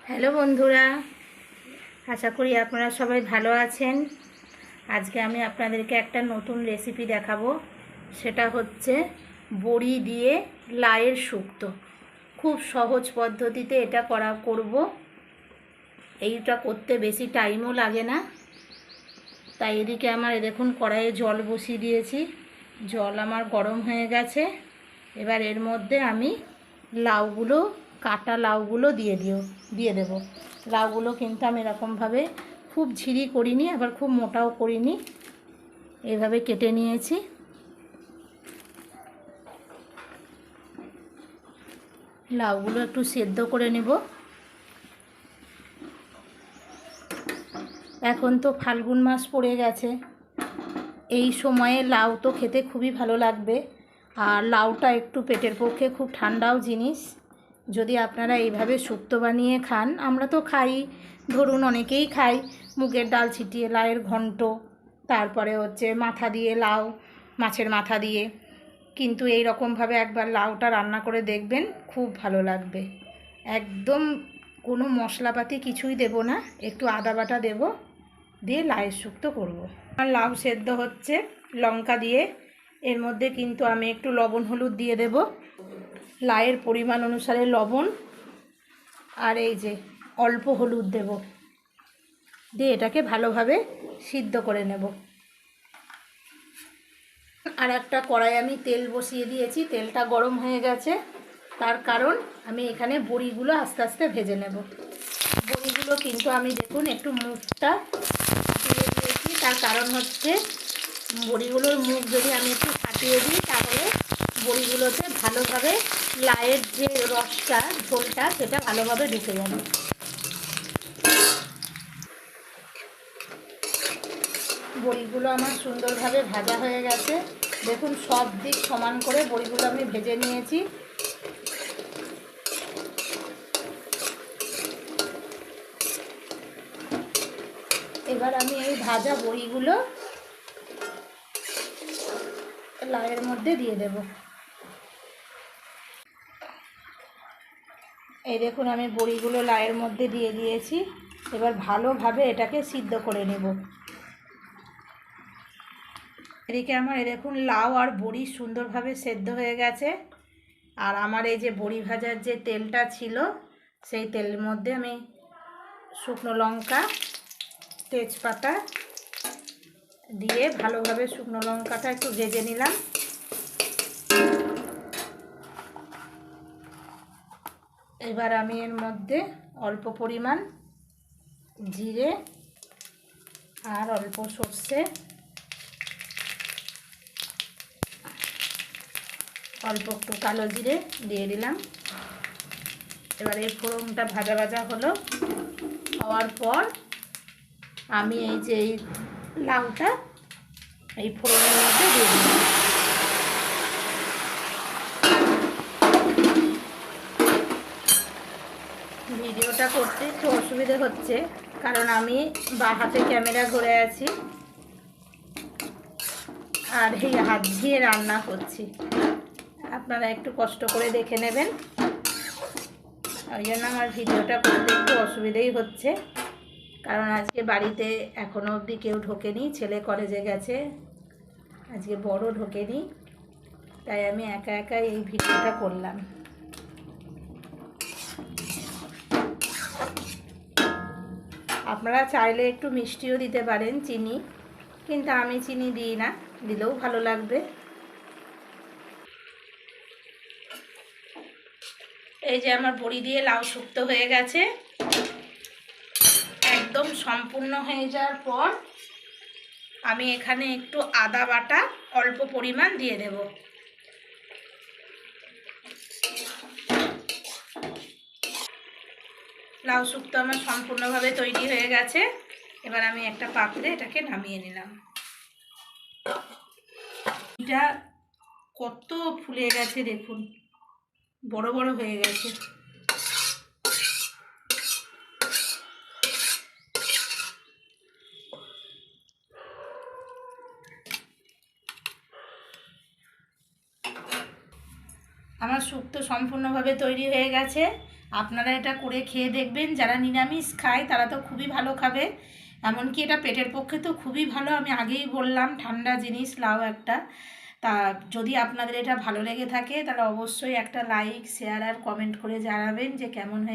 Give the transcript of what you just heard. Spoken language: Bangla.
হ্যালো বন্ধুরা, আশা করি আপনারা সবাই ভালো আছেন। আজকে আমি আপনাদেরকে একটা নতুন রেসিপি দেখাবো। সেটা হচ্ছে বড়ি দিয়ে লাউয়ের শুক্তো। খুব সহজ পদ্ধতিতে এটা করব। এইটা করতে বেশি টাইমও লাগে না। তাই এদিকে আমার দেখুন কড়াইয়ে জল বসিয়ে দিয়েছি। জল আমার গরম হয়ে গেছে। এবার এর মধ্যে আমি লাউগুলো, কাটা লাউগুলো দিয়ে দেব। লাউগুলো কিন্তু আমি এরকমভাবে খুব ঝিরি করিনি, আবার খুব মোটাও করিনি, এভাবে কেটে নিয়েছি। লাউগুলো একটু সেদ্ধ করে নেব। এখন তো ফাল্গুন মাস পড়ে গেছে, এই সময়ে লাউ তো খেতে খুবই ভালো লাগবে। আর লাউটা একটু পেটের পক্ষে খুব ঠান্ডাও জিনিস। যদি আপনারা এইভাবে শুক্তো বানিয়ে খান, আমরা তো খাই, ধরুন অনেকেই খাই মুগের ডাল ছিটিয়ে লাউয়ের ঘন্ট, তারপরে হচ্ছে মাথা দিয়ে লাউ, মাছের মাথা দিয়ে। কিন্তু এই রকমভাবে একবার লাউটা রান্না করে দেখবেন, খুব ভালো লাগবে। একদম কোনো মশলাপাতি কিছুই দেব না, একটু আদা বাটা দেব, দিয়ে লাউয়ের শুক্তো করব। আর লাউ সেদ্ধ হচ্ছে লঙ্কা দিয়ে। এর মধ্যে কিন্তু আমি একটু লবণ হলুদ দিয়ে দেব, লাউয়ের পরিমাণ অনুসারে লবণ, আর এই যে অল্প হলুদ দেব, দিয়ে এটাকে ভালোভাবে সিদ্ধ করে নেব। আর একটা কড়াই আমি তেল বসিয়ে দিয়েছি, তেলটা গরম হয়ে গেছে। তার কারণ আমি এখানে বড়িগুলো আস্তে আস্তে ভেজে নেব। বড়িগুলো কিন্তু আমি দেখুন একটু মুখটা ফাটিয়ে দিয়েছি। তার কারণ হচ্ছে বড়িগুলোর মুখ যদি আমি একটু ফাটিয়ে দিই, তাহলে বড়িগুলোতে ভালোভাবে লাউয়ের যে রসটা, ঝোলটা, সেটা ভালোভাবে ঢুকে যাবে। বড়িগুলো আমার সুন্দরভাবে ভাজা হয়ে গেছে। দেখুন সব দিক সমান করে বড়িগুলো আমি ভেজে নিয়েছি। এবার আমি এই ভাজা বড়িগুলো লাউয়ের মধ্যে দিয়ে দেব। এই দেখুন আমি বড়িগুলো লাউয়ের মধ্যে দিয়ে দিয়েছি। এবার ভালোভাবে এটাকে সিদ্ধ করে নেব। এদিকে আমার এই দেখুন লাউ আর বড়ি সুন্দরভাবে সেদ্ধ হয়ে গেছে। আর আমার এই যে বড়ি ভাজার যে তেলটা ছিল, সেই তেলের মধ্যে আমি শুকনো লঙ্কা, তেজপাতা দিয়ে ভালোভাবে শুকনো লঙ্কাটা একটু ভেজে নিলাম। এবার আমি এর মধ্যে অল্প পরিমাণ জিরে আর অল্প সর্ষে, অল্প একটু কালো জিরে দিয়ে দিলাম। এবার এই ফোড়নটা ভাজা ভাজা হওয়ার পর আমি এই যে এই লাউটা এই ফোড়নের মধ্যে দিয়ে দিলাম। ভিডিওটা করতে একটু অসুবিধে হচ্ছে, কারণ আমি বাঁ হাতে ক্যামেরা ধরে আছি আর এই হাত দিয়ে রান্না করছি। আপনারা একটু কষ্ট করে দেখে নেবেন। ওই জন্য আমার ভিডিওটা করতে একটু অসুবিধেই হচ্ছে, কারণ আজকে বাড়িতে এখনও অবধি কেউ ঢোকেনি। ছেলে কলেজে গেছে, আজকে বড় ঢোকেনি, তাই আমি একা একা এই ভিডিওটা করলাম। আপনারা চাইলে একটু মিষ্টিও দিতে পারেন, চিনি, কিন্তু আমি চিনি দিই না, দিলেও ভালো লাগবে। এই যে আমার বড়ি দিয়ে লাউ শুক্তো হয়ে গেছে। একদম সম্পূর্ণ হয়ে যাওয়ার পর আমি এখানে একটু আদা বাটা অল্প পরিমাণ দিয়ে দেব। লাউ শুক্তো আমার সম্পূর্ণভাবে তৈরি হয়ে গেছে। এবার আমি একটা পাত্রে এটাকে নামিয়ে নিলাম। এটা কত ফুলে গেছে দেখুন, বড় বড় হয়ে গেছে। আমার শুক্তো সম্পূর্ণভাবে তৈরি হয়ে গেছে। আপনারা এটা করে খেয়ে দেখবেন। যারা নিরামিষ খায় তারা তো খুবই ভালো খাবে, এমনকি এটা পেটের পক্ষে তো খুবই ভালো। আমি আগেই বললাম ঠান্ডা জিনিস লাউ একটা। তা যদি আপনাদের এটা ভালো লেগে থাকে তাহলে অবশ্যই একটা লাইক, শেয়ার আর কমেন্ট করে জানাবেন যে কেমন হয়েছে।